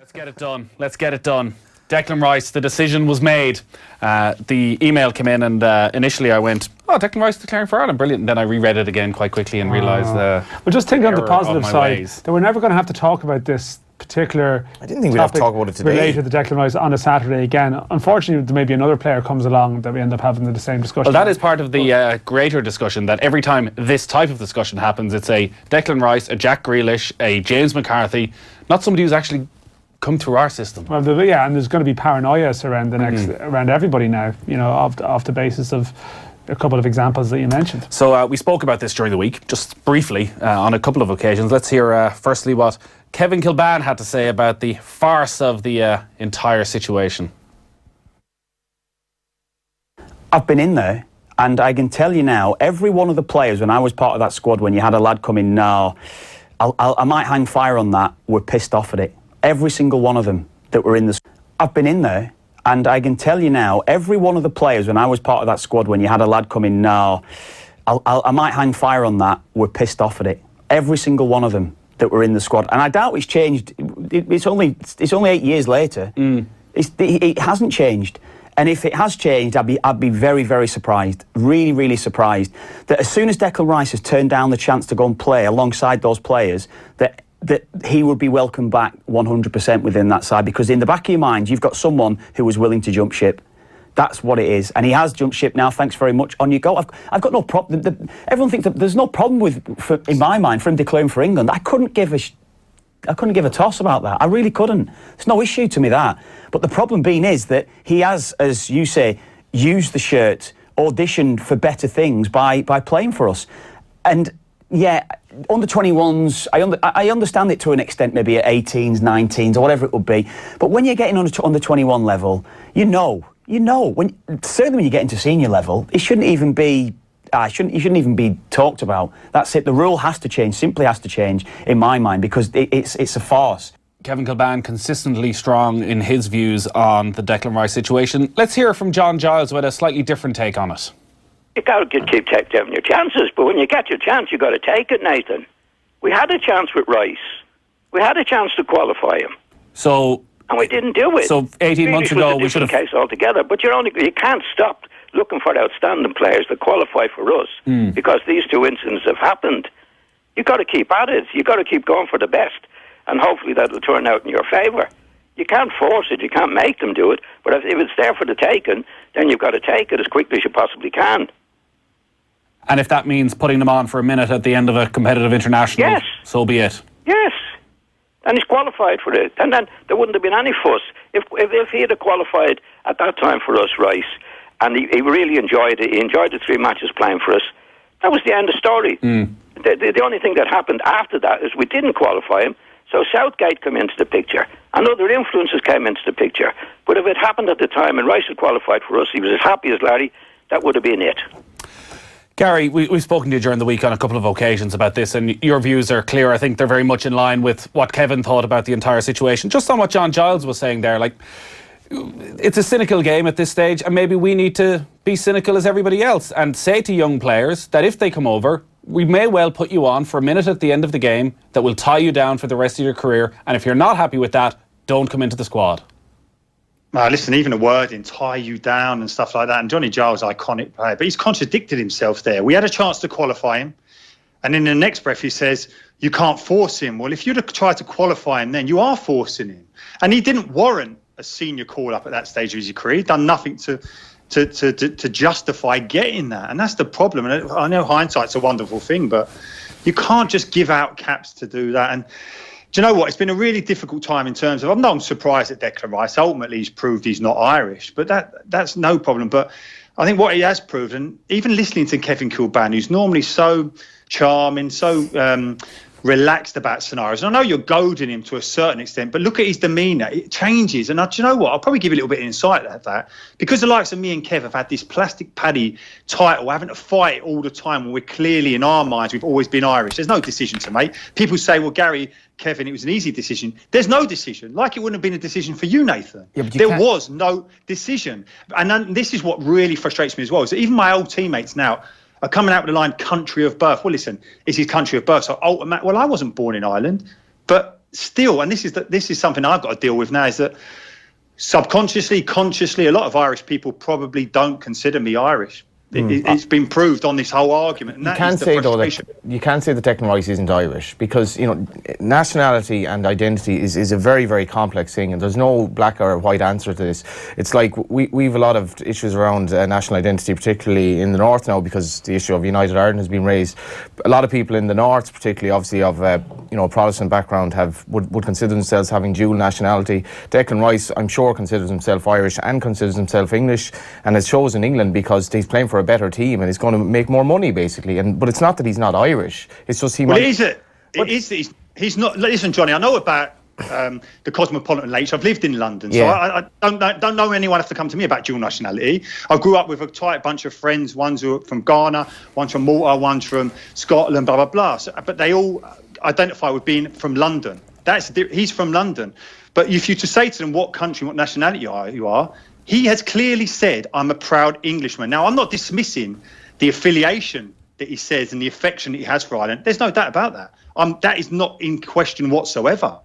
Let's get it done. Let's get it done. Declan Rice, the decision was made. The email came in and initially I went, oh, Declan Rice declaring for Ireland, brilliant. And then I reread it again quite quickly and realised well, just think on the positive side that we're never going to have to talk about this particular I didn't think we'd have to talk about it today. Related to Declan Rice on a Saturday again. Unfortunately, maybe another player comes along that we end up having the same discussion. Well, that is part of the greater discussion, that every time this type of discussion happens, it's a Declan Rice, a Jack Grealish, a James McCarthy, not somebody who's actually come through our system. Well, and there's going to be paranoia around the next around everybody now, you know, off the basis of a couple of examples that you mentioned. So we spoke about this during the week, just briefly, on a couple of occasions. Let's hear firstly what Kevin Kilbane had to say about the farce of the entire situation. I've been in there, and I can tell you now, every one of the players, when I was part of that squad, when you had a lad come in, no, I might hang fire on that, were pissed off at it. Every single one of them that were in the... I've been in there, and I can tell you now, every one of the players, when I was part of that squad, when you had a lad come in, no, I might hang fire on that, were pissed off at it. Every single one of them that were in the squad. And I doubt it's changed. It's only 8 years later. It hasn't changed. And if it has changed, I'd be very, very surprised. Really, really surprised. That as soon as Declan Rice has turned down the chance to go and play alongside those players, that he would be welcomed back 100% within that side. Because in the back of your mind, you've got someone who was willing to jump ship. That's what it is. And he has jumped ship now, thanks very much. On you go. I've got no problem. Everyone thinks that there's no problem in my mind, for him declaring for England. I couldn't give a toss about that. I really couldn't. It's no issue to me, that. But the problem being is that he has, as you say, used the shirt, auditioned for better things by playing for us. And yeah, under 21s, I understand it to an extent, maybe at 18s, 19s, or whatever it would be. But when you're getting on the 21 level, you know, certainly when you get into senior level, it shouldn't even be. You shouldn't even be talked about. That's it. The rule has to change. Simply has to change in my mind, because it's a farce. Kevin Kilbane consistently strong in his views on the Declan Rice situation. Let's hear from John Giles with a slightly different take on it. You got to keep taking your chances, but when you get your chance, you got to take it, Nathan. We had a chance with Rice. We had a chance to qualify him. And we didn't do it. So 18 months ago, we should have... case altogether. But you can't stop looking for outstanding players that qualify for us because these two incidents have happened. You've got to keep at it. You've got to keep going for the best, and hopefully that'll turn out in your favour. You can't force it. You can't make them do it. But if it's there for the taking, then you've got to take it as quickly as you possibly can. And if that means putting them on for a minute at the end of a competitive international, yes, so be it. Yes. And he's qualified for it. And then there wouldn't have been any fuss. If he had qualified at that time for us, Rice, and he really enjoyed it, he enjoyed the 3 matches playing for us, that was the end of the story. The only thing that happened after that is we didn't qualify him, so Southgate came into the picture, and other influences came into the picture. But if it happened at the time and Rice had qualified for us, he was as happy as Larry, that would have been it. Gary, we've spoken to you during the week on a couple of occasions about this, and your views are clear. I think they're very much in line with what Kevin thought about the entire situation. Just on what John Giles was saying there, like, it's a cynical game at this stage, and maybe we need to be cynical as everybody else and say to young players that if they come over, we may well put you on for a minute at the end of the game that will tie you down for the rest of your career, and if you're not happy with that, don't come into the squad. Listen, even a word in tie you down and stuff like that. And Johnny Giles, iconic player, but he's contradicted himself there. We had a chance to qualify him, and in the next breath he says, you can't force him. Well, if you'd have tried to qualify him then, you are forcing him. And he didn't warrant a senior call-up at that stage of his career. He'd done nothing to justify getting that. And that's the problem. And I know hindsight's a wonderful thing, but you can't just give out caps to do that. And do you know what? It's been a really difficult time in terms of, I'm not surprised at Declan Rice. Ultimately, he's proved he's not Irish, but that's no problem. But I think what he has proved, and even listening to Kevin Kilbane, who's normally so charming, so relaxed about scenarios. And I know you're goading him to a certain extent, but look at his demeanour. It changes. And do you know what? I'll probably give you a little bit of insight at that. Because the likes of me and Kev have had this plastic paddy title, having to fight all the time when we're clearly, in our minds, we've always been Irish. There's no decision to make. People say, well, Gary, Kevin, it was an easy decision. There's no decision. Like it wouldn't have been a decision for you, Nathan. Yeah, there was no decision. And then this is what really frustrates me as well. Is that even my old teammates now are coming out with the line country of birth. Well, listen, it's his country of birth. So, well, I wasn't born in Ireland, but still, and this is something I've got to deal with now, is that subconsciously, consciously, a lot of Irish people probably don't consider me Irish. It's been proved on this whole argument. And you can't say though that you can't say that Declan Rice isn't Irish, because nationality and identity is a very, very complex thing, and there's no black or white answer to this. It's like we've a lot of issues around national identity, particularly in the north now, because the issue of United Ireland has been raised. A lot of people in the north, particularly obviously of Protestant background, would consider themselves having dual nationality. Declan Rice, I'm sure, considers himself Irish and considers himself English, and has chosen England because he's playing for a better team and he's going to make more money, basically. But it's not that he's not Irish. It's just he. Well, he's not. Listen, Johnny, I know about the cosmopolitan nature. I've lived in London, so I don't know anyone have to come to me about dual nationality. I grew up with a tight bunch of friends. One's from Ghana, one's from Malta, one's from Scotland, blah blah blah. So, but they all identify with being from London. He's from London. But if you to say to them what country, what nationality you are, he has clearly said, I'm a proud Englishman. Now, I'm not dismissing the affiliation that he says and the affection that he has for Ireland. There's no doubt about that. That is not in question whatsoever.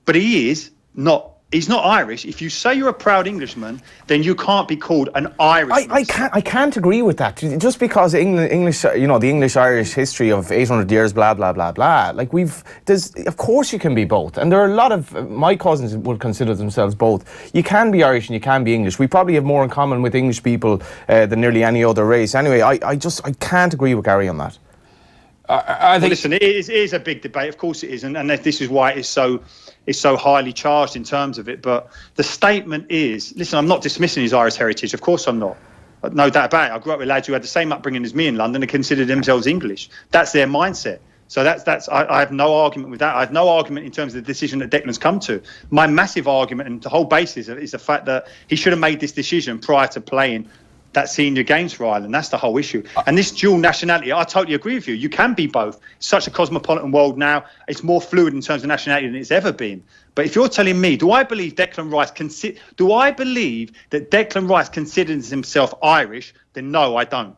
But he's not Irish. If you say you're a proud Englishman, then you can't be called an Irishman. I can't agree with that. Just because the English-Irish history of 800 years, blah blah blah blah. Like of course you can be both, and there are a lot of my cousins would consider themselves both. You can be Irish and you can be English. We probably have more in common with English people than nearly any other race. Anyway, I can't agree with Gary on that. I think. Listen, it is a big debate. Of course it is, and this is why it's so highly charged in terms of it. But the statement is, listen, I'm not dismissing his Irish heritage. Of course I'm not. No doubt about it. I grew up with lads who had the same upbringing as me in London and considered themselves English. That's their mindset. So I have no argument with that. I have no argument in terms of the decision that Declan's come to. My massive argument and the whole basis is the fact that he should have made this decision prior to playing that senior games for Ireland. That's the whole issue. And this dual nationality, I totally agree with you. You can be both. It's such a cosmopolitan world now. It's more fluid in terms of nationality than it's ever been. But if you're telling me, do I believe that Declan Rice considers himself Irish? Then no, I don't.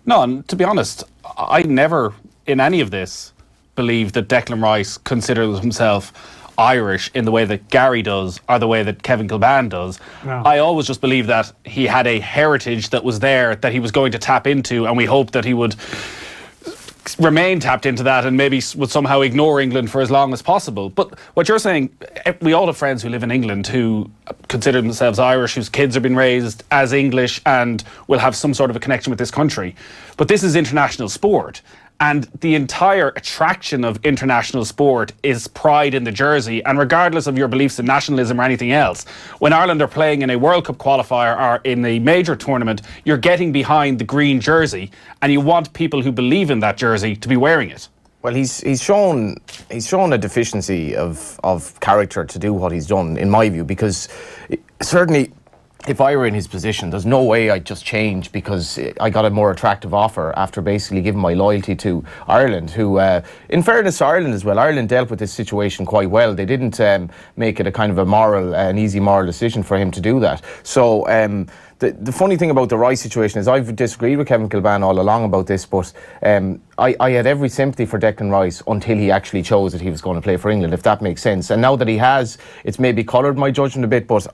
No, and to be honest, I never, in any of this, believe that Declan Rice considers himself Irish in the way that Gary does or the way that Kevin Kilbane does. No. I always just believe that he had a heritage that was there that he was going to tap into, and we hoped that he would remain tapped into that and maybe would somehow ignore England for as long as possible. But what you're saying, we all have friends who live in England who consider themselves Irish, whose kids have been raised as English and will have some sort of a connection with this country. But this is international sport. And the entire attraction of international sport is pride in the jersey. And regardless of your beliefs in nationalism or anything else, when Ireland are playing in a World Cup qualifier or in a major tournament, you're getting behind the green jersey, and you want people who believe in that jersey to be wearing it. Well, he's shown a deficiency of character to do what he's done, in my view, because certainly, if I were in his position, there's no way I'd just change because I got a more attractive offer after basically giving my loyalty to Ireland, who, in fairness to Ireland as well, Ireland dealt with this situation quite well. They didn't make it a kind of an easy moral decision for him to do that. So the funny thing about the Rice situation is I've disagreed with Kevin Kilbane all along about this, but I had every sympathy for Declan Rice until he actually chose that he was going to play for England, if that makes sense. And now that he has, it's maybe coloured my judgment a bit, but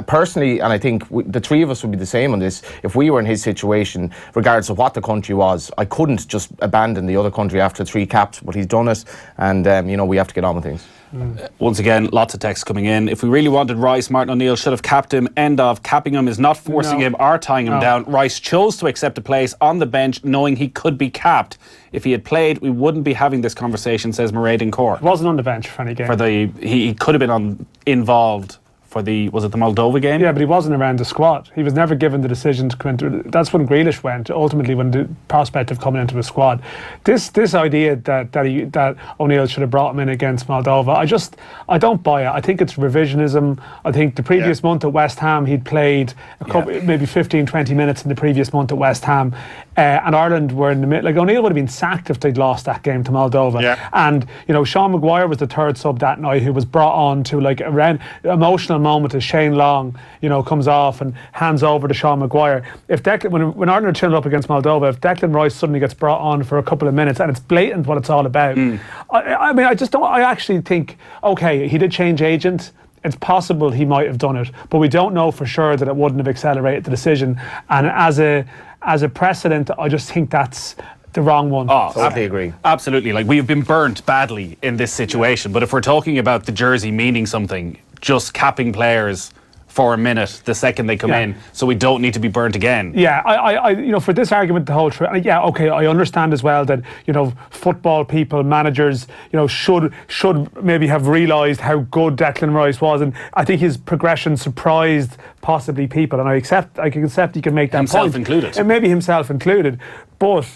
personally, and I think the three of us would be the same on this, if we were in his situation, regardless of what the country was, I couldn't just abandon the other country after 3 caps, but he's done it, and we have to get on with things. Once again, lots of texts coming in. If we really wanted Rice, Martin O'Neill should have capped him. End of. Capping him is not forcing him or tying him down. Rice chose to accept a place on the bench knowing he could be capped. If he had played, we wouldn't be having this conversation, says Mairead in Court. He wasn't on the bench for any game. He could have been involved for was it the Moldova game? Yeah, but he wasn't around the squad. He was never given the decision to come into. That's when Grealish went, ultimately, when the prospect of coming into the squad. This idea that O'Neill should have brought him in against Moldova, I don't buy it. I think it's revisionism. I think the previous month at West Ham, he'd played maybe 15, 20 minutes in the previous month at West Ham, and Ireland were in the middle. Like, O'Neill would have been sacked if they'd lost that game to Moldova. Yeah. And, Sean Maguire was the third sub that night who was brought on to, like, around emotional moment as Shane Long, comes off and hands over to Sean Maguire. If when Ireland are 2-0 up against Moldova, if Declan Rice suddenly gets brought on for a couple of minutes and it's blatant what it's all about, I actually think, okay, he did change agent. It's possible he might have done it, but we don't know for sure that it wouldn't have accelerated the decision. And as a precedent, I just think that's the wrong one. Oh, totally agree. Absolutely. Like, we've been burnt badly in this situation, but if we're talking about the jersey meaning something, just capping players for a minute the second they come in, so we don't need to be burnt again. Yeah, I for this argument, the whole truth. Yeah, okay, I understand as well that football people, managers, should maybe have realised how good Declan Rice was, and I think his progression surprised possibly people, and I can accept he can make that himself point, included, and maybe himself included, but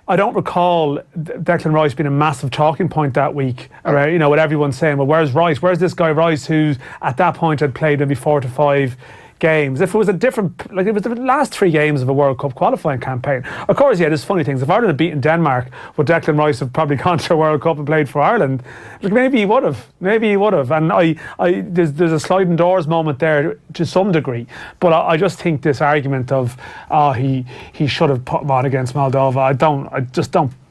I don't recall Declan Rice being a massive talking point that week. With everyone saying, well, where's Rice? Where's this guy Rice who at that point had played maybe 4 to 5 games? If it was it was the last 3 games of a World Cup qualifying campaign. Of course, there's funny things. If Ireland had beaten Denmark, would Declan Rice have probably gone to a World Cup and played for Ireland? Maybe he would have. And there's a sliding doors moment there to some degree. But I just think this argument of he should have put him on against Moldova,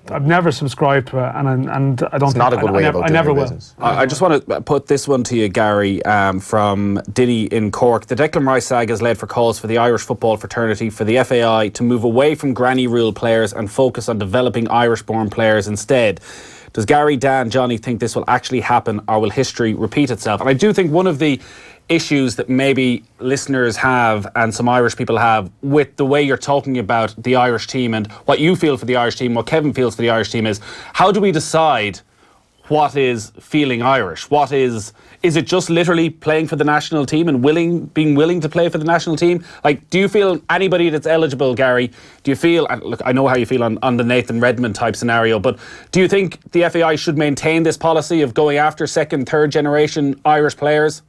I've never subscribed to it, and I don't. It's not a good way about doing never your will. business. I just want to put this one to you, Gary, from Diddy in Cork. The Declan Rice saga has led for calls for the Irish football fraternity, for the FAI to move away from granny rule players and focus on developing Irish-born players instead. Does Gary, Dan, Johnny think this will actually happen, or will history repeat itself? And I do think one of the issues that maybe listeners have and some Irish people have with the way you're talking about the Irish team and what you feel for the Irish team, what Kevin feels for the Irish team, is how do we decide what is feeling Irish? What is it just literally playing for the national team and being willing to play for the national team? Like, do you feel anybody that's eligible, Gary, do you feel, look, I know how you feel on the Nathan Redmond type scenario, but do you think the FAI should maintain this policy of going after second, third generation Irish players?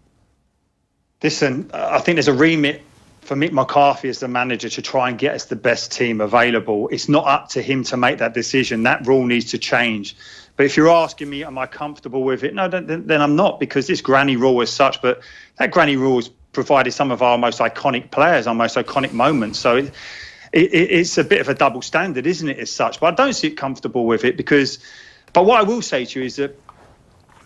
Listen, I think there's a remit for Mick McCarthy as the manager to try and get us the best team available. It's not up to him to make that decision. That rule needs to change. But if you're asking me, am I comfortable with it? No, then I'm not, because this granny rule is such. But that granny rule has provided some of our most iconic players, our most iconic moments. So it's a bit of a double standard, isn't it, as such? But I don't see it comfortable with it but what I will say to you is that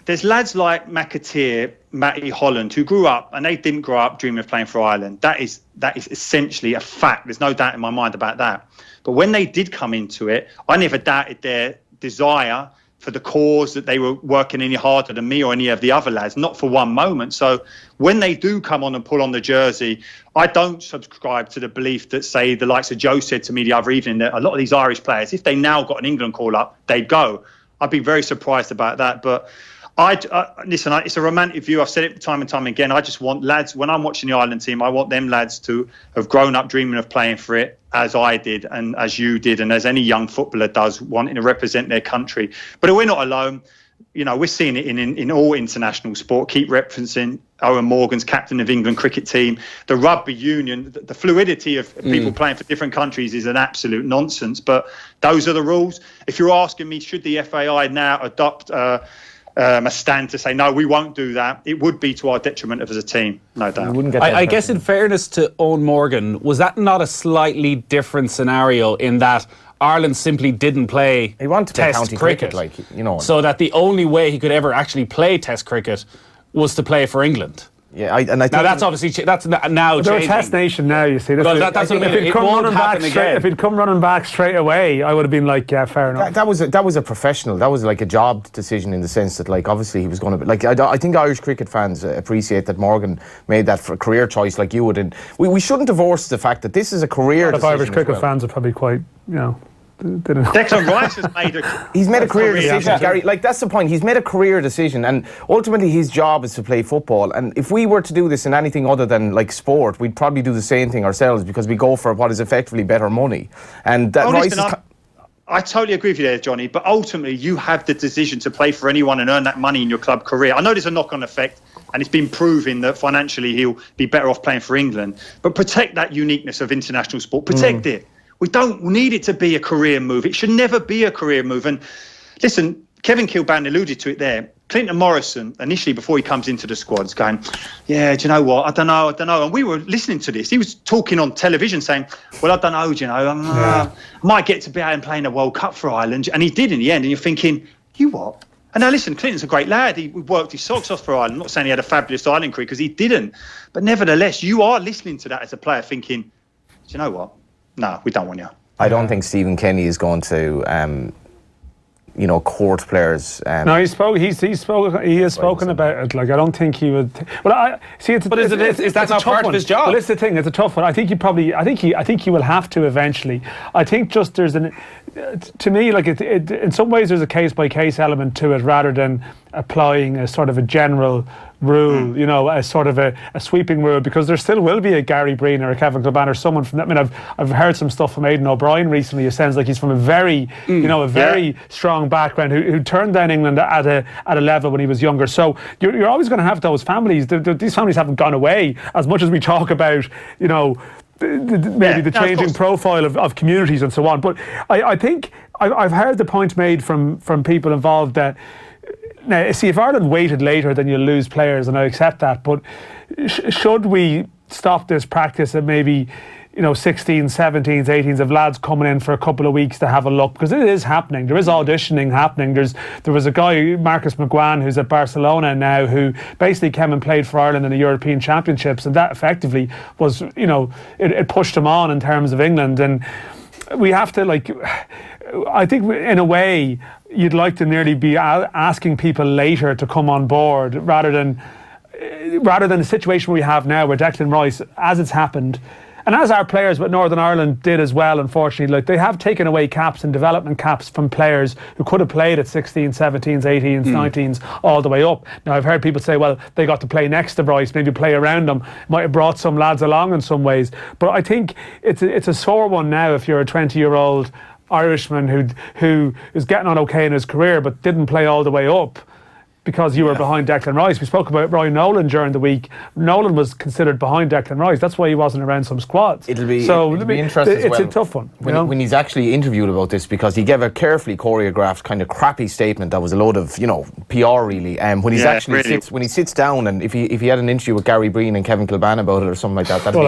there's lads like McAteer, Matty Holland, who grew up, and they didn't grow up dreaming of playing for Ireland. That is essentially a fact. There's no doubt in my mind about that. But when they did come into it, I never doubted their desire for the cause, that they were working any harder than me or any of the other lads, not for one moment. So when they do come on and pull on the jersey, I don't subscribe to the belief that, say, the likes of Joe said to me the other evening, that a lot of these Irish players, if they now got an England call-up, they'd go. I'd be very surprised about that. But listen, it's a romantic view. I've said it time and time again. I just want lads, when I'm watching the Ireland team, I want them lads to have grown up dreaming of playing for it, as I did and as you did and as any young footballer does, wanting to represent their country. But we're not alone. We're seeing it in all international sport. Keep referencing Owen Morgan's captain of England cricket team. The rugby union, the fluidity of people playing for different countries is an absolute nonsense. But those are the rules. If you're asking me, should the FAI now adopt a stand to say, no, we won't do that, it would be to our detriment as a team, no doubt. I guess in fairness to Owen Morgan, was that not a slightly different scenario in that Ireland simply didn't play he wanted to play test county cricket, so that the only way he could ever actually play test cricket was to play for England? Yeah, I think that's obviously that's now they're changing. a test nation now, you see. That's what I mean. If he'd come running back straight away, I would have been like, yeah, fair enough. That was a professional. That was like a job decision, in the sense that, like, obviously he was going to be like. I think Irish cricket fans appreciate that Morgan made that for a career choice, like you would. And we shouldn't divorce the fact that this is a career decision. Irish cricket fans are probably quite, Declan Rice has made a career decision, Gary. Like, that's the point. He's made a career decision, and ultimately his job is to play football. And if we were to do this in anything other than like sport, we'd probably do the same thing ourselves, because we go for what is effectively better money. And that I totally agree with you there, Johnny. But ultimately, you have the decision to play for anyone and earn that money in your club career. I know there's a knock-on effect, and it's been proven that financially he'll be better off playing for England. But protect that uniqueness of international sport. Protect it. We don't need it to be a career move. It should never be a career move. And listen, Kevin Kilbane alluded to it there. Clinton Morrison, initially before he comes into the squad, is going, yeah, do you know what? I don't know. And we were listening to this. He was talking on television saying, well, I don't know, do you know, I might get to be out and playing a World Cup for Ireland. And he did in the end. And you're thinking, you what? And now listen, Clinton's a great lad. He worked his socks off for Ireland. I'm not saying he had a fabulous Ireland career because he didn't. But nevertheless, you are listening to that as a player thinking, do you know what? No, we don't want you. I don't think Stephen Kenny is going to... court players. No, he has spoken about it. Like, I don't think he would. Well, I see. Is that not part of his job? Well, it's the thing. It's a tough one. I think he will have to eventually. I think just to me, like it in some ways, there's a case by case element to it rather than applying a sort of a general rule, a sort of a sweeping rule, because there still will be a Gary Breen or a Kevin Kilbane or someone from that. I mean, I've heard some stuff from Aidan O'Brien recently. It sounds like he's from a very, very strong background who turned down England at a level when he was younger. So you're always going to have those families. These families haven't gone away as much as we talk about, the changing profile of communities and so on. But I think I've heard the point made from people involved that. Now, see, if Ireland waited later, then you'll lose players, and I accept that. But should we stop this practice at maybe, 16s, 17s, 18s of lads coming in for a couple of weeks to have a look? Because it is happening. There is auditioning happening. There was a guy, Marcus McGuane, who's at Barcelona now, who basically came and played for Ireland in the European Championships, and that effectively was, it pushed him on in terms of England. And we have to, I think in a way, you'd like to nearly be asking people later to come on board rather than the situation we have now where Declan Rice, as it's happened, and as our players with Northern Ireland did as well, unfortunately, they have taken away caps and development caps from players who could have played at 16s, 17s, 18s, 19s, all the way up. Now, I've heard people say, well, they got to play next to Rice, maybe play around him, might have brought some lads along in some ways. But I think it's a sore one now if you're a 20-year-old Irishman who is getting on okay in his career but didn't play all the way up because you were behind Declan Rice. We spoke about Roy Nolan during the week. Nolan was considered behind Declan Rice. That's why he wasn't around some squads. It'll be interesting. It's a tough one. When he's actually interviewed about this, because he gave a carefully choreographed kind of crappy statement that was a load of PR really. When he's when he sits down, and if he had an interview with Gary Breen and Kevin Kilbane about it or something like that, that'd be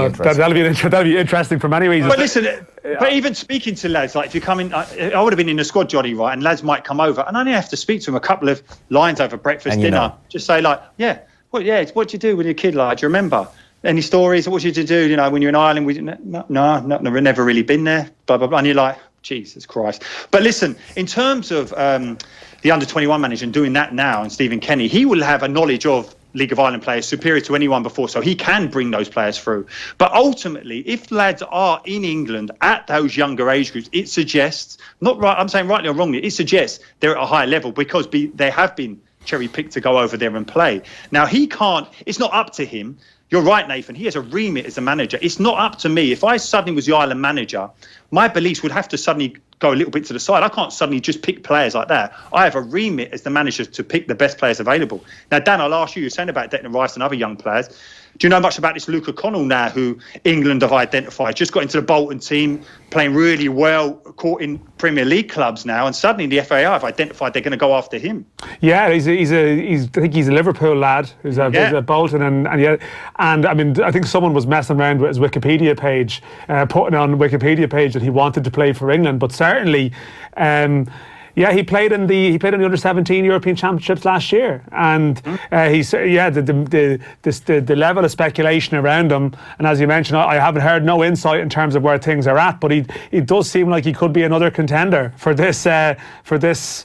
interesting. That'll be interesting for many reasons. But listen. But even speaking to lads, like if you come in, I would have been in the squad, Johnny, right? And lads might come over, and I only have to speak to them a couple of lines over breakfast, dinner. Just say what do you do when you're a kid? Like, do you remember any stories? What did you do? When you're in Ireland? We've never really been there. Blah blah blah. And you're like, Jesus Christ. But listen, in terms of the under-21 manager and doing that now, and Stephen Kenny, he will have a knowledge of League of Ireland players superior to anyone before, so he can bring those players through. But ultimately, if lads are in England at those younger age groups, it suggests, not right, I'm saying rightly or wrongly, it suggests they're at a higher level because they have been cherry-picked to go over there and play. Now, it's not up to him. You're right, Nathan. He has a remit as a manager. It's not up to me. If I suddenly was the Ireland manager, my beliefs would have to suddenly go a little bit to the side. I can't suddenly just pick players like that. I have a remit as the manager to pick the best players available. Now, Dan, I'll ask you, you're saying about Declan Rice and other young players. Do you know much about this Luke O'Connell now, who England have identified? Just got into the Bolton team, playing really well, caught in Premier League clubs now, and suddenly the FAI have identified they're going to go after him. Yeah, I think he's a Liverpool lad who's at Bolton, and I mean, I think someone was messing around with his Wikipedia page, putting on Wikipedia page that he wanted to play for England, but certainly. He played in the under-17 European Championships last year, and the level of speculation around him, and as you mentioned, I haven't heard no insight in terms of where things are at, but he does seem like he could be another contender for this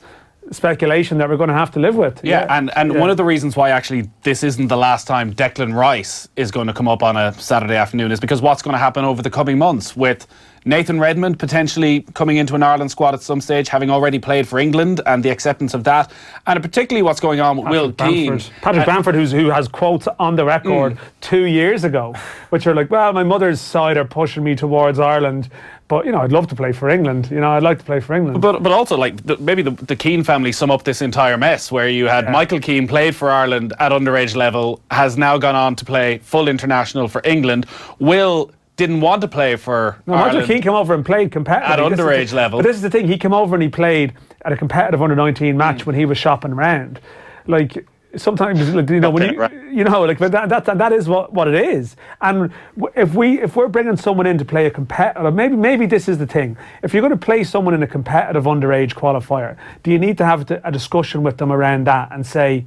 speculation that we're going to have to live with. And one of the reasons why actually this isn't the last time Declan Rice is going to come up on a Saturday afternoon is because what's going to happen over the coming months with Nathan Redmond potentially coming into an Ireland squad at some stage, having already played for England, and the acceptance of that, and particularly what's going on with Will Keane. Patrick Bamford, who has quotes on the record 2 years ago, which are like, well, my mother's side are pushing me towards Ireland, but I'd love to play for England. I'd like to play for England. But also, maybe the Keane family sum up this entire mess, where you had Michael Keane played for Ireland at underage level, has now gone on to play full international for England. Will didn't want to play for Ireland. Michael Keane came over and played competitive at underage level. But this is the thing, he came over and he played at a competitive under-19 match when he was shopping around. like sometimes, you know, when you know, like that is what it is. And if we're bringing someone in to play a competitor, maybe this is the thing. If you're going to play someone in a competitive underage qualifier, do you need to have a discussion with them around that and say,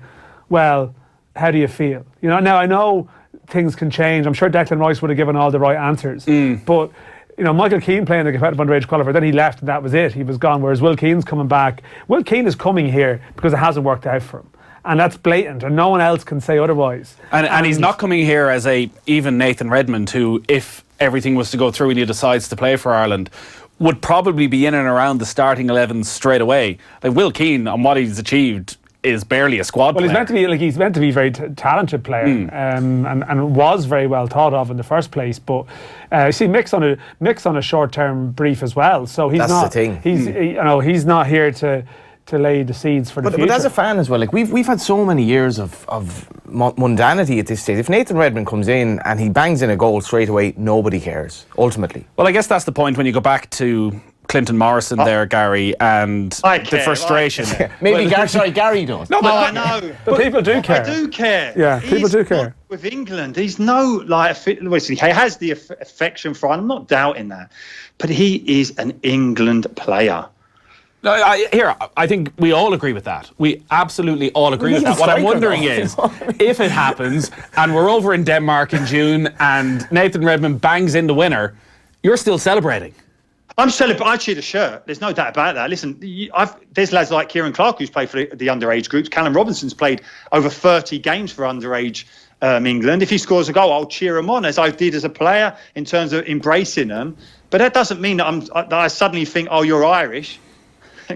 well, how do you feel? You know, now I know things can change. I'm sure Declan Rice would have given all the right answers, but. You know, Michael Keane playing the competitive underage qualifier, then he left and that was it. He was gone. Whereas Will Keane's coming back. Will Keane is coming here because it hasn't worked out for him. And that's blatant, and no one else can say otherwise. And he's not coming here as even Nathan Redmond, who, if everything was to go through and he decides to play for Ireland, would probably be in and around the starting 11 straight away. Like Will Keane, on what he's achieved, is barely a squad player. Well, he's meant to be a very talented player, and was very well thought of in the first place. But see, Mick's on a short-term brief as well, so he's That's the thing. He's not here to lay the seeds for the future. But as a fan as well, like we've had so many years of mundanity at this stage. If Nathan Redmond comes in and he bangs in a goal straight away, nobody cares, ultimately. Well, I guess that's the point when you go back to Clinton Morrison there, Gary, and the frustration. Maybe Gary does. No, I know. But people do care. I do care. Yeah, people do care. With England, he's no listen, he has the affection for Ireland. I'm not doubting that, but he is an England player. I think we all agree with that. We absolutely all agree with that. What I'm wondering is, if it happens and we're over in Denmark in June and Nathan Redmond bangs in the winner, you're still celebrating. I'm celebrating. I cheer the shirt. There's no doubt about that. Listen, there's lads like Kieran Clark who's played for the underage groups. Callum Robinson's played over 30 games for underage England. If he scores a goal, I'll cheer him on, as I did as a player, in terms of embracing them. But that doesn't mean that I suddenly think, oh, you're Irish.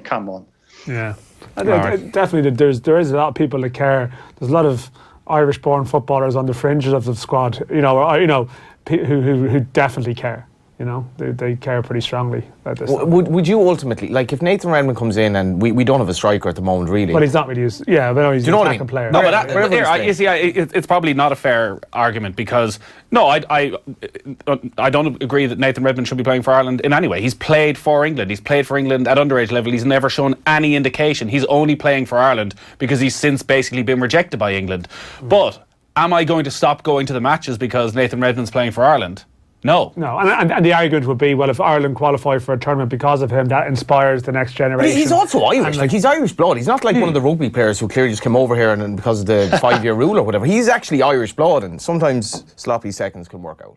Come on. Yeah. Definitely, there is a lot of people that care. There's a lot of Irish-born footballers on the fringes of the squad, who definitely care. You know, they care pretty strongly about this. Would you ultimately, like, if Nathan Redmond comes in and we don't have a striker at the moment, really? Well, he's not really. Yeah, but no, he's an attacking player. No, but it's probably not a fair argument because I don't agree that Nathan Redmond should be playing for Ireland in any way. He's played for England. He's played for England at underage level. He's never shown any indication. He's only playing for Ireland because he's since basically been rejected by England. But am I going to stop going to the matches because Nathan Redmond's playing for Ireland? No. And the argument would be, well, if Ireland qualify for a tournament because of him, that inspires the next generation. But he's also Irish. Like, he's Irish blood. He's not like one of the rugby players who clearly just came over here and because of the 5-year rule or whatever. He's actually Irish blood, and sometimes sloppy seconds can work out.